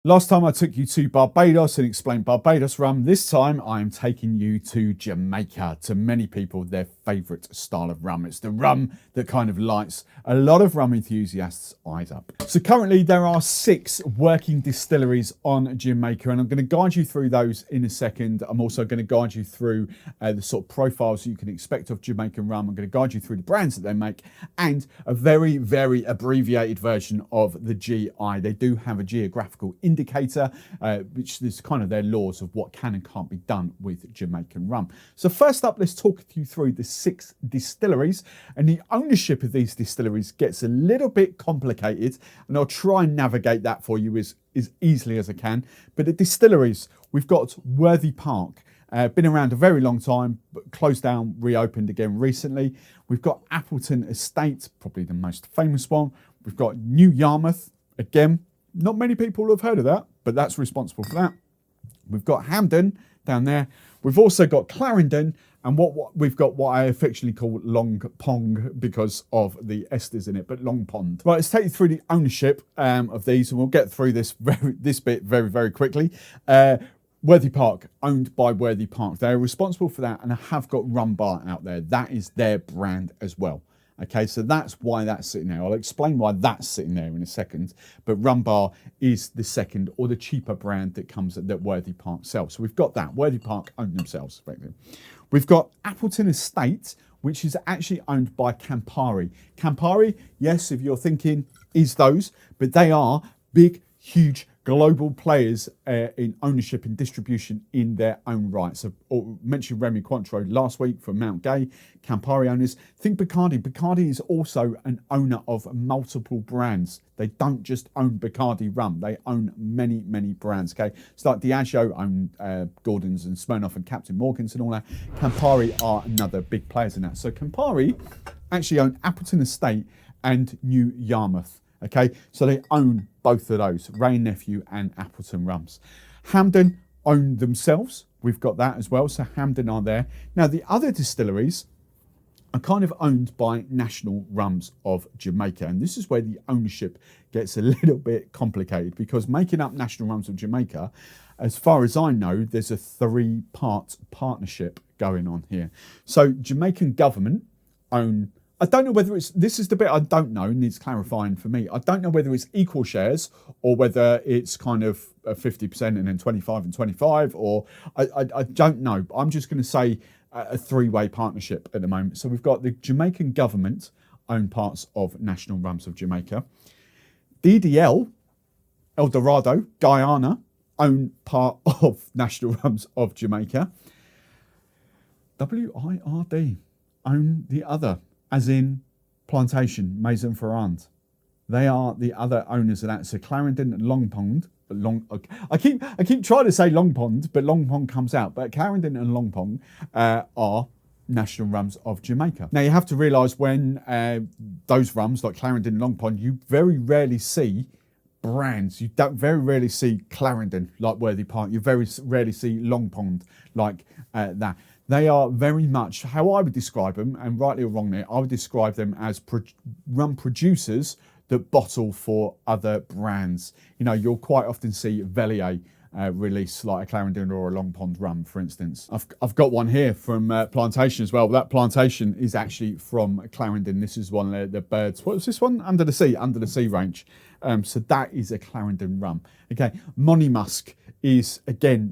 Last time I took you to Barbados and explained Barbados rum. This time I am taking you to Jamaica, to many people their favourite style of rum. It's the rum that kind of lights a lot of rum enthusiasts' eyes up. So currently there are 6 working distilleries on Jamaica, and I'm going to guide you through those in a second. I'm also going to guide you through the sort of profiles you can expect of Jamaican rum. I'm going to guide you through the brands that they make and a very, very abbreviated version of the GI. They do have a geographical indicator, which is kind of their laws of what can and can't be done with Jamaican rum. So first up, let's talk you through the 6 distilleries, and the ownership of these distilleries gets a little bit complicated, and I'll try and navigate that for you as easily as I can. But the distilleries, we've got Worthy Park, been around a very long time, but closed down, reopened again recently. We've got Appleton Estate, probably the most famous one. We've got New Yarmouth, again, not many people have heard of that, but that's responsible for that. We've got Hampden down there. We've also got Clarendon, and we've got what I affectionately call Long Pong because of the esters in it, but Long Pond. Right, let's take you through the ownership of these, and we'll get through this bit very, very quickly. Worthy Park, owned by Worthy Park. They're responsible for that, and I have got Rum Bar out there. That is their brand as well. Okay, so that's why that's sitting there. I'll explain why that's sitting there in a second. But Rum Bar is the second or the cheaper brand that comes that Worthy Park sells. So we've got that. Worthy Park own themselves, effectively. We've got Appleton Estate, which is actually owned by Campari. Campari, yes, if you're thinking, is those, but they are big, huge global players in ownership and distribution in their own right. So I mentioned Remy Cointreau last week from Mount Gay, Campari owners. Think Bacardi. Bacardi is also an owner of multiple brands. They don't just own Bacardi rum. They own many, many brands. Okay, it's like Diageo own Gordon's and Smirnoff and Captain Morgan's and all that. Campari are another big players in that. So Campari actually own Appleton Estate and New Yarmouth. Okay, so they own both of those, Wray and Nephew and Appleton Rums. Hampden own themselves. We've got that as well. So Hampden are there. Now, the other distilleries are kind of owned by National Rums of Jamaica. And this is where the ownership gets a little bit complicated, because making up National Rums of Jamaica, as far as I know, there's a 3-part partnership going on here. So Jamaican government own, I don't know whether it's, this is the bit I don't know, needs clarifying for me. I don't know whether it's equal shares or whether it's kind of 50% and then 25 and 25, or I don't know. I'm just going to say a 3-way partnership at the moment. So we've got the Jamaican government own parts of National Rums of Jamaica. DDL, El Dorado, Guyana, own part of National Rums of Jamaica. WIRD own the other, as in Plantation, Maison Ferrand. They are the other owners of that. So Clarendon and Long Pond. I keep trying to say Long Pond, but Long Pond comes out. But Clarendon and Long Pond are National Rums of Jamaica. Now you have to realise when those rums like Clarendon and Long Pond, you very rarely see brands. You don't very rarely see Clarendon like Worthy Park. You very rarely see Long Pond like that. They are very much how I would describe them, and rightly or wrongly, I would describe them as rum producers that bottle for other brands. You know, you'll quite often see Vellier release like a Clarendon or a Long Pond rum, for instance. I've got one here from Plantation as well. That Plantation is actually from Clarendon. This is one of the birds. What was this one? Under the Sea range. So that is a Clarendon rum. Okay, Monymusk is again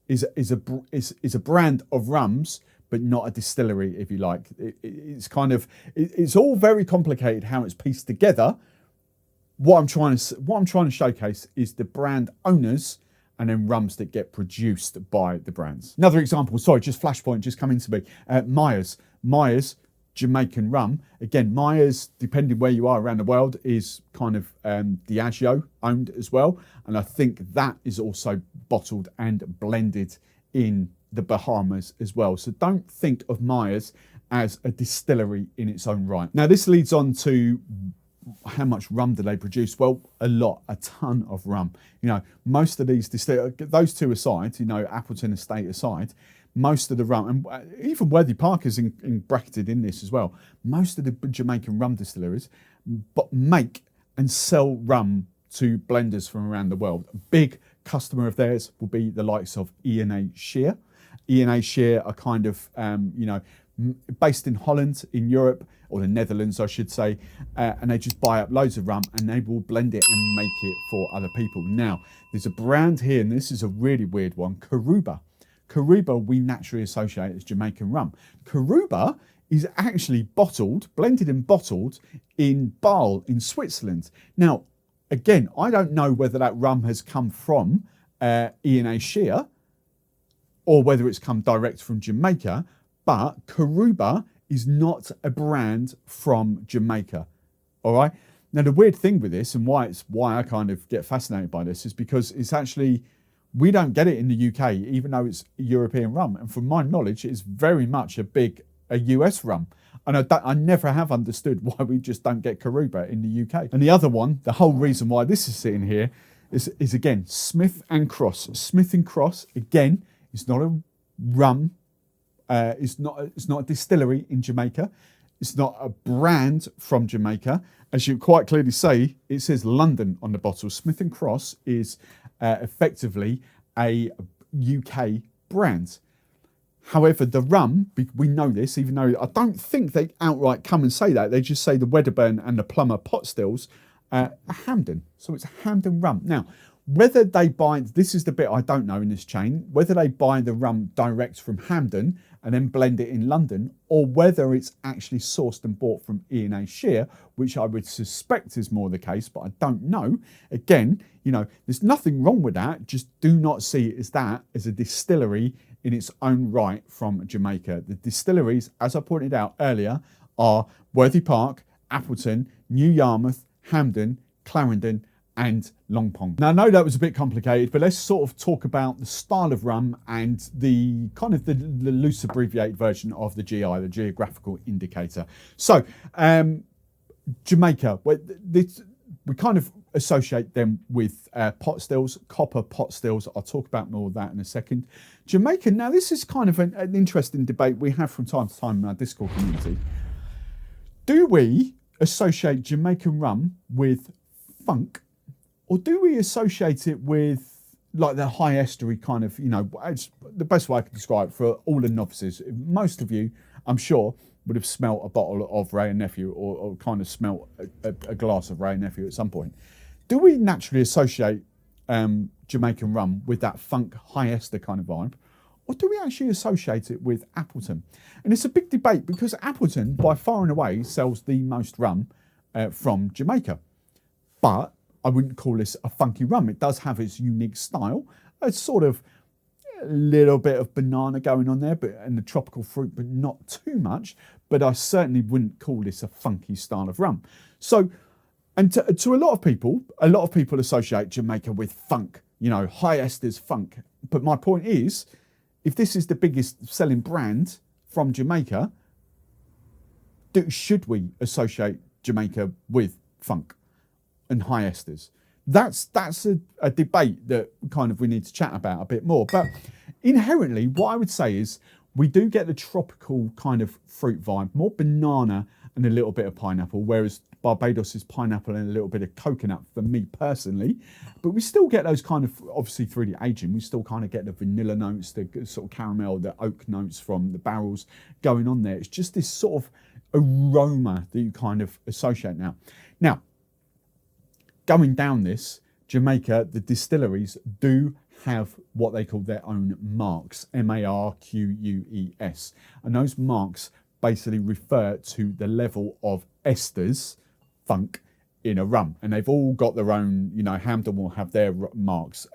is a brand of rums, but not a distillery, if you like. It's all very complicated how it's pieced together. What I'm trying to showcase is the brand owners and then rums that get produced by the brands. Another example, sorry, just flashpoint just coming to me. Myers Jamaican rum. Again, Myers, depending where you are around the world, is kind of Diageo owned as well. And I think that is also bottled and blended in the Bahamas as well. So don't think of Myers as a distillery in its own right. Now this leads on to how much rum do they produce? Well, a ton of rum. You know, most of these those two aside, you know, Appleton Estate aside, most of the rum, and even Worthy Park is bracketed in this as well. Most of the Jamaican rum distilleries make and sell rum to blenders from around the world. A big customer of theirs will be the likes of E&A Shear. E&A Shear are kind of, based in Holland, in Europe, or the Netherlands, I should say, and they just buy up loads of rum and they will blend it and make it for other people. Now, there's a brand here, and this is a really weird one, Karuba. Karuba we naturally associate as Jamaican rum. Karuba is actually blended and bottled in Basel in Switzerland. Now, again, I don't know whether that rum has come from E&A Shear or whether it's come direct from Jamaica, but Karuba is not a brand from Jamaica, all right? Now, the weird thing with this and why I kind of get fascinated by this is because it's actually, we don't get it in the UK, even though it's European rum. And from my knowledge, it's very much a US rum. And I never have understood why we just don't get Karuba in the UK. And the other one, the whole reason why this is sitting here is again, Smith and Cross. Smith and Cross, again, is not a rum. It's not a distillery in Jamaica. It's not a brand from Jamaica. As you quite clearly say, it says London on the bottle. Smith and Cross is effectively a UK brand. However, the rum, we know this, even though I don't think they outright come and say that. They just say the Wedderburn and the Plummer pot stills are Hampden. So it's Hampden rum. Now, whether they buy, this is the bit I don't know in this chain, whether they buy the rum direct from Hampden and then blend it in London, or whether it's actually sourced and bought from E&A Shear, which I would suspect is more the case, but I don't know. Again, there's nothing wrong with that. Just do not see it as a distillery in its own right from Jamaica. The distilleries, as I pointed out earlier, are Worthy Park, Appleton, New Yarmouth, Hampden, Clarendon, and Long Pond. Now, I know that was a bit complicated, but let's sort of talk about the style of rum and the kind of the loose abbreviated version of the GI, the geographical indicator. So, Jamaica, we kind of associate them with pot stills, copper pot stills. I'll talk about more of that in a second. Jamaica, now this is kind of an interesting debate we have from time to time in our Discord community. Do we associate Jamaican rum with funk, or do we associate it with like the high estery kind of, it's the best way I can describe it for all the novices. Most of you, I'm sure, would have smelt a bottle of Ray and Nephew or kind of smelt a glass of Ray and Nephew at some point. Do we naturally associate Jamaican rum with that funk high ester kind of vibe? Or do we actually associate it with Appleton? And it's a big debate because Appleton, by far and away, sells the most rum from Jamaica. But I wouldn't call this a funky rum. It does have its unique style. It's sort of a little bit of banana going on there, and the tropical fruit, but not too much. But I certainly wouldn't call this a funky style of rum. So, and to a lot of people associate Jamaica with funk, high esters funk. But my point is, if this is the biggest selling brand from Jamaica, should we associate Jamaica with funk and high esters? That's a debate that kind of we need to chat about a bit more. But inherently, what I would say is we do get the tropical kind of fruit vibe, more banana and a little bit of pineapple, whereas Barbados is pineapple and a little bit of coconut for me personally. But we still get those kind of, obviously through the aging, we still kind of get the vanilla notes, the sort of caramel, the oak notes from the barrels going on there. It's just this sort of aroma that you kind of associate now. Now, going down this, Jamaica, the distilleries do have what they call their own marks, MARQUES. And those marks basically refer to the level of esters, funk, in a rum. And they've all got their own, Hampden will have their marks.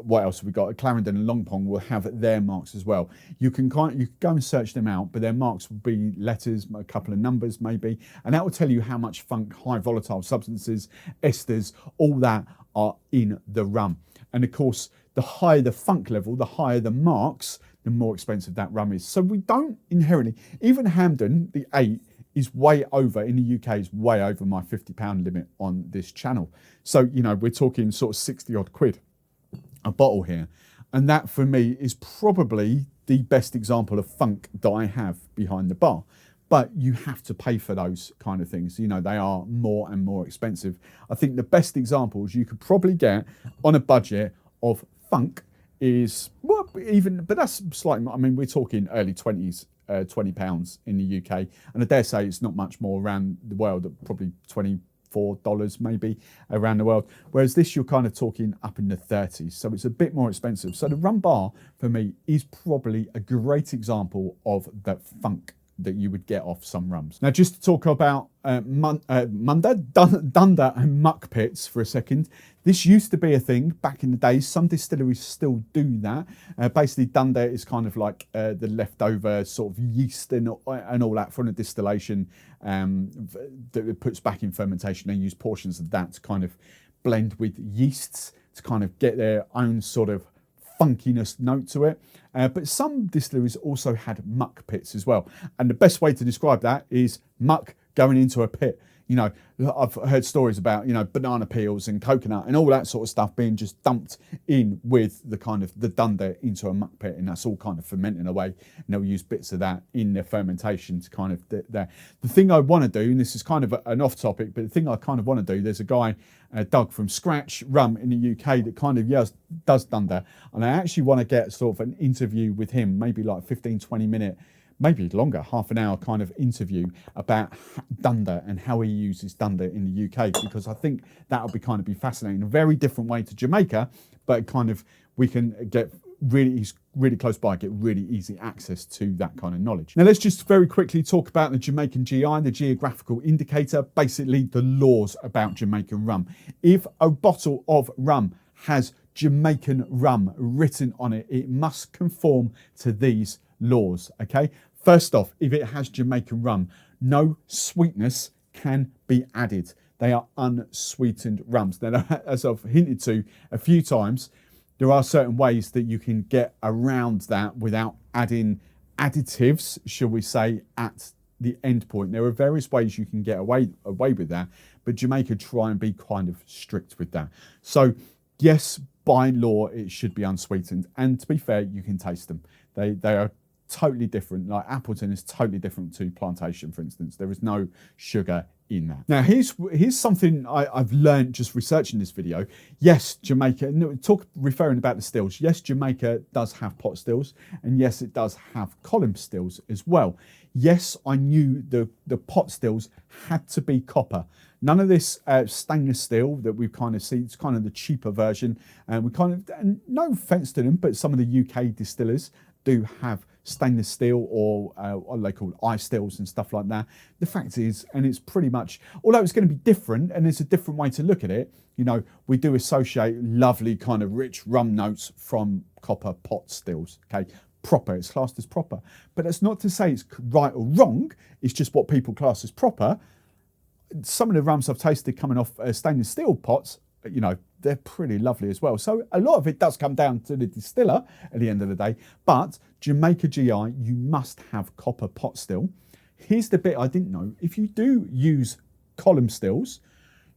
What else have we got? Clarendon and Long Pond will have their marks as well. You can go and search them out, but their marks will be letters, a couple of numbers maybe, and that will tell you how much funk, high volatile substances, esters, all that are in the rum. And of course, the higher the funk level, the higher the marks, the more expensive that rum is. So we don't inherently, even Hampden, the 8, is way over, in the UK, is way over my £50 limit on this channel. So, we're talking sort of 60 odd quid a bottle here. And that for me is probably the best example of funk that I have behind the bar. but you have to pay for those kind of things. You know, they are more and more expensive. I think the best examples you could probably get on a budget of funk is, well, even, but that's slightly, I mean, we're talking early 20s, £20 in the UK. And I dare say it's not much more around the world, probably $24 maybe around the world. Whereas this, you're kind of talking up in the 30s. So it's a bit more expensive. So the rum bar for me is probably a great example of that funk that you would get off some rums. Now, just to talk about dunder and muck pits for a second. This used to be a thing back in the days. Some distilleries still do that. Basically, dunder is kind of like the leftover sort of yeast and all that from the distillation that it puts back in fermentation. They use portions of that to kind of blend with yeasts to kind of get their own sort of funkiness note to it. But some distilleries also had muck pits as well. And the best way to describe that is muck going into a pit. You know, I've heard stories about, you know, banana peels and coconut and all that sort of stuff being just dumped in with the kind of the dunder into a muck pit, and that's all kind of fermenting away. And they'll use bits of that in their fermentation to kind of there. The thing I want to do, and this is kind of an off topic, but the thing I kind of want to do, there's a guy, Doug from Scratch Rum in the UK that kind of does dunder, and I actually want to get sort of an interview with him, maybe like 15-20 minute, maybe longer, half an hour kind of interview about dunder and how he uses dunder in the UK, because I think that'll be kind of be fascinating. A very different way to Jamaica, but kind of we can get really close by, get really easy access to that kind of knowledge. Now, let's just very quickly talk about the Jamaican GI, the geographical indicator, basically the laws about Jamaican rum. If a bottle of rum has Jamaican rum written on it, it must conform to these laws, okay? First off, if it has Jamaican rum, no sweetness can be added. They are unsweetened rums. Now, as I've hinted to a few times, there are certain ways that you can get around that without adding additives, shall we say, at the end point. There are various ways you can get away with that, but Jamaica try and be kind of strict with that. So yes, by law, it should be unsweetened. And to be fair, you can taste them. They are totally different. Like Appleton is totally different to Plantation, for instance. There is no sugar in that. Now, here's something I've learned just researching this video. Yes, Jamaica, referring about the stills. Yes, Jamaica does have pot stills, and yes, it does have column stills as well. Yes, I knew the pot stills had to be copper. None of this stainless steel that we've kind of seen. It's kind of the cheaper version. And and no offense to them, but some of the UK distillers do have stainless steel or what they call ice stills and stuff like that. The fact is, and it's pretty much, although it's going to be different and it's a different way to look at it, you know, we do associate lovely kind of rich rum notes from copper pot stills, okay? Proper, it's classed as proper. But that's not to say it's right or wrong, it's just what people class as proper. Some of the rums I've tasted coming off stainless steel pots, you know, they're pretty lovely as well. So a lot of it does come down to the distiller at the end of the day. But Jamaica GI, you must have copper pot still. Here's the bit I didn't know. If you do use column stills,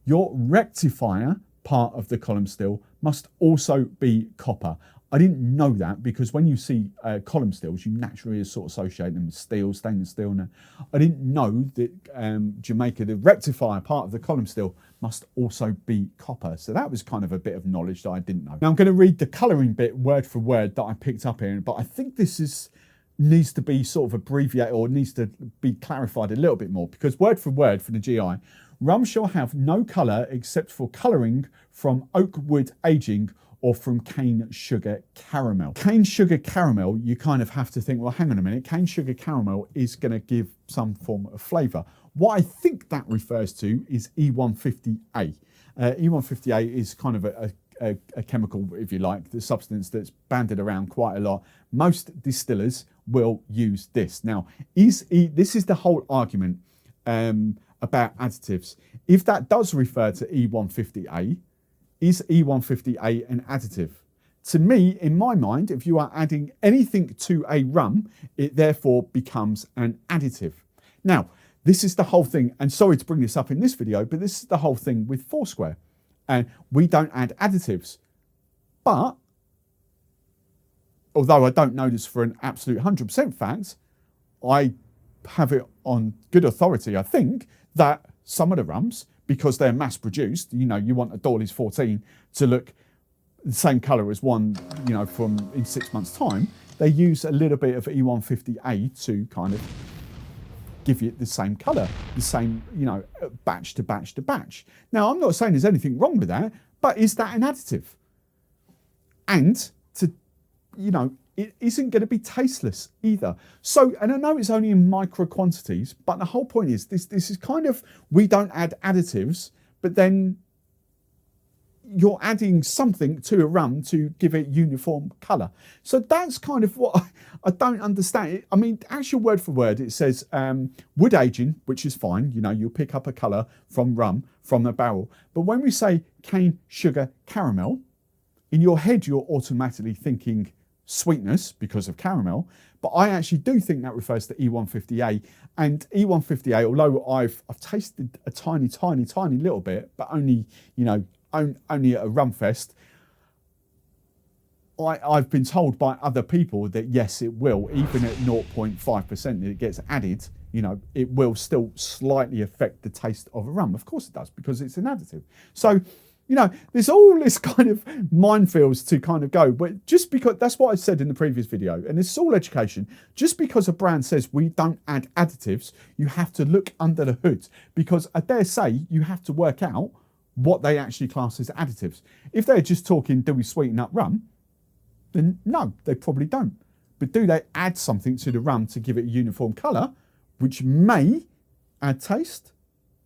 your rectifier part of the column still must also be copper. I didn't know that, because when you see column stills, you naturally sort of associate them with steel, stainless steel. Now, I didn't know that Jamaica, the rectifier part of the column still, must also be copper. So that was kind of a bit of knowledge that I didn't know. Now I'm going to read the colouring bit word for word that I picked up here, but I think this needs to be sort of abbreviated or needs to be clarified a little bit more, because word for word for the GI, rum shall have no colour except for colouring from oak wood aging or from cane sugar caramel. Cane sugar caramel, you kind of have to think, well, hang on a minute, cane sugar caramel is going to give some form of flavour. What I think that refers to is E150A. E150A is kind of a chemical, if you like, the substance that's banded around quite a lot. Most distillers will use this. Now, this is the whole argument about additives. If that does refer to E150A, is E150A an additive? To me, in my mind, if you are adding anything to a rum, it therefore becomes an additive. Now, this is the whole thing, and sorry to bring this up in this video, but this is the whole thing with Foursquare. And we don't add additives. But, although I don't know this for an absolute 100% fact, I have it on good authority, I think, that some of the rums, because they're mass produced, you know, you want a Dawley's 14 to look the same colour as one, you know, from in 6 months' time, they use a little bit of E150A to kind of give you the same colour, the same, you know, batch to batch to batch. Now, I'm not saying there's anything wrong with that, but is that an additive? And to, you know, it isn't going to be tasteless either. So, and I know it's only in micro quantities, but the whole point is this is kind of, we don't add additives, but then you're adding something to a rum to give it uniform colour. So that's kind of what I don't understand. I mean, actual word for word, it says wood aging, which is fine. You know, you'll pick up a colour from rum, from the barrel. But when we say cane, sugar, caramel, in your head, you're automatically thinking sweetness because of caramel. But I actually do think that refers to E150A. And E150A, although I've tasted a tiny little bit, but only, you know, only at a rum fest, I've been told by other people that yes, it will, even at 0.5% that it gets added, you know, it will still slightly affect the taste of a rum. Of course it does, because it's an additive. So, you know, there's all this kind of minefields to kind of go, but just because, that's what I said in the previous video, and it's all education, just because a brand says we don't add additives, you have to look under the hood, because I dare say you have to work out what they actually class as additives. If they're just talking, do we sweeten up rum? Then no, they probably don't. But do they add something to the rum to give it a uniform colour, which may add taste?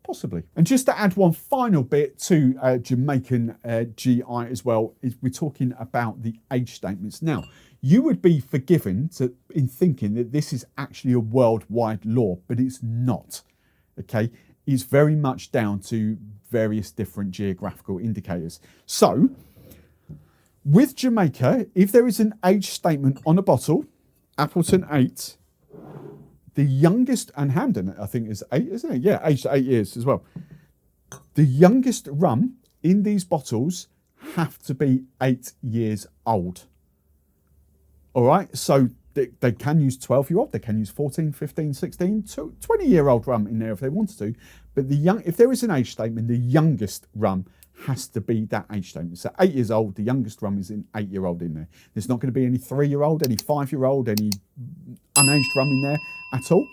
Possibly. And just to add one final bit to Jamaican GI as well, is we're talking about the age statements. Now, you would be forgiven in thinking that this is actually a worldwide law, but it's not, okay? It's very much down to various different geographical indicators. So, with Jamaica, if there is an age statement on a bottle, Appleton 8, the youngest, and Hamden I think is 8, isn't it? Yeah, aged 8 years as well. The youngest rum in these bottles have to be 8 years old. All right, so they can use 12-year-old, they can use 14, 15, 16, 20-year-old rum in there if they wanted to. But if there is an age statement, the youngest rum has to be that age statement. So 8 years old, the youngest rum is an 8-year-old in there. There's not going to be any 3-year-old, any 5-year-old, any unaged rum in there at all.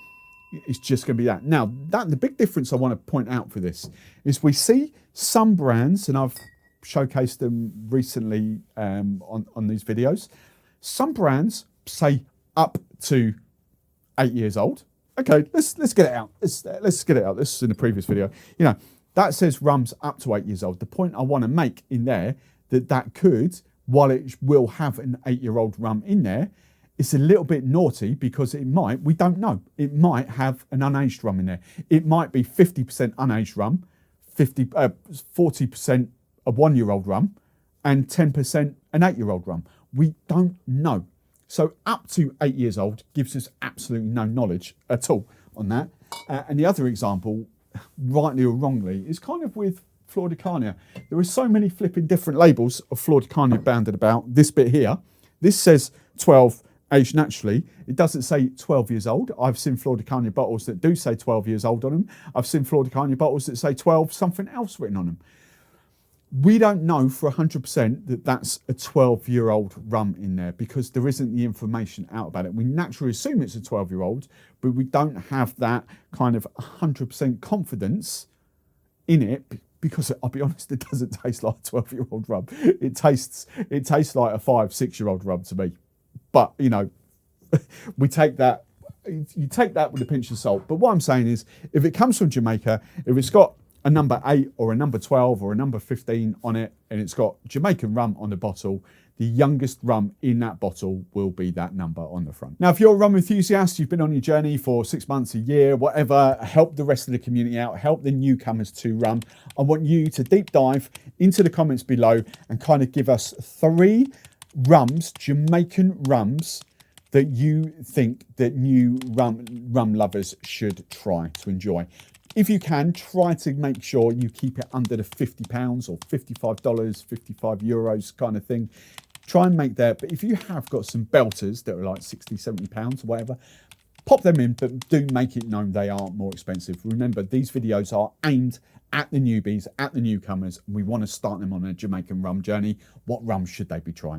It's just going to be that. Now, the big difference I want to point out for this is we see some brands, and I've showcased them recently on these videos. Some brands say up to 8 years old. Okay, let's get it out. Let's get it out. This is in the previous video. You know, that says rum's up to 8 years old. The point I want to make in there that could, while it will have an 8-year-old rum in there, it's a little bit naughty because it might, we don't know, it might have an unaged rum in there. It might be 50% unaged rum, 40% a 1-year-old rum, and 10% an 8-year-old rum. We don't know. So up to 8 years old gives us absolutely no knowledge at all on that. And the other example, rightly or wrongly, is kind of with Flor de Carnia. There are so many flipping different labels of Flor de Carnia bounded about. This bit here, this says 12, aged naturally. It doesn't say 12 years old. I've seen Flor de Carnia bottles that do say 12 years old on them. I've seen Flor de Carnia bottles that say 12, something else written on them. We don't know for 100% that that's a 12-year-old rum in there because there isn't the information out about it. We naturally assume it's a 12-year-old, but we don't have that kind of 100% confidence in it because, I'll be honest, it doesn't taste like a 12-year-old rum. It tastes like a 5-6-year-old rum to me. But, you know, we take that, you take that with a pinch of salt. But what I'm saying is, if it comes from Jamaica, if it's got a number 8 or a number 12 or a number 15 on it, and it's got Jamaican rum on the bottle, the youngest rum in that bottle will be that number on the front. Now, if you're a rum enthusiast, you've been on your journey for 6 months, a year, whatever, help the rest of the community out, help the newcomers to rum. I want you to deep dive into the comments below and kind of give us 3 rums, Jamaican rums, that you think that new rum lovers should try to enjoy. If you can, try to make sure you keep it under the £50 or $55, 55 euros kind of thing. Try and make that. But if you have got some belters that are like 60, 70 pounds or whatever, pop them in, but do make it known they are more expensive. Remember, these videos are aimed at the newbies, at the newcomers. We want to start them on a Jamaican rum journey. What rum should they be trying?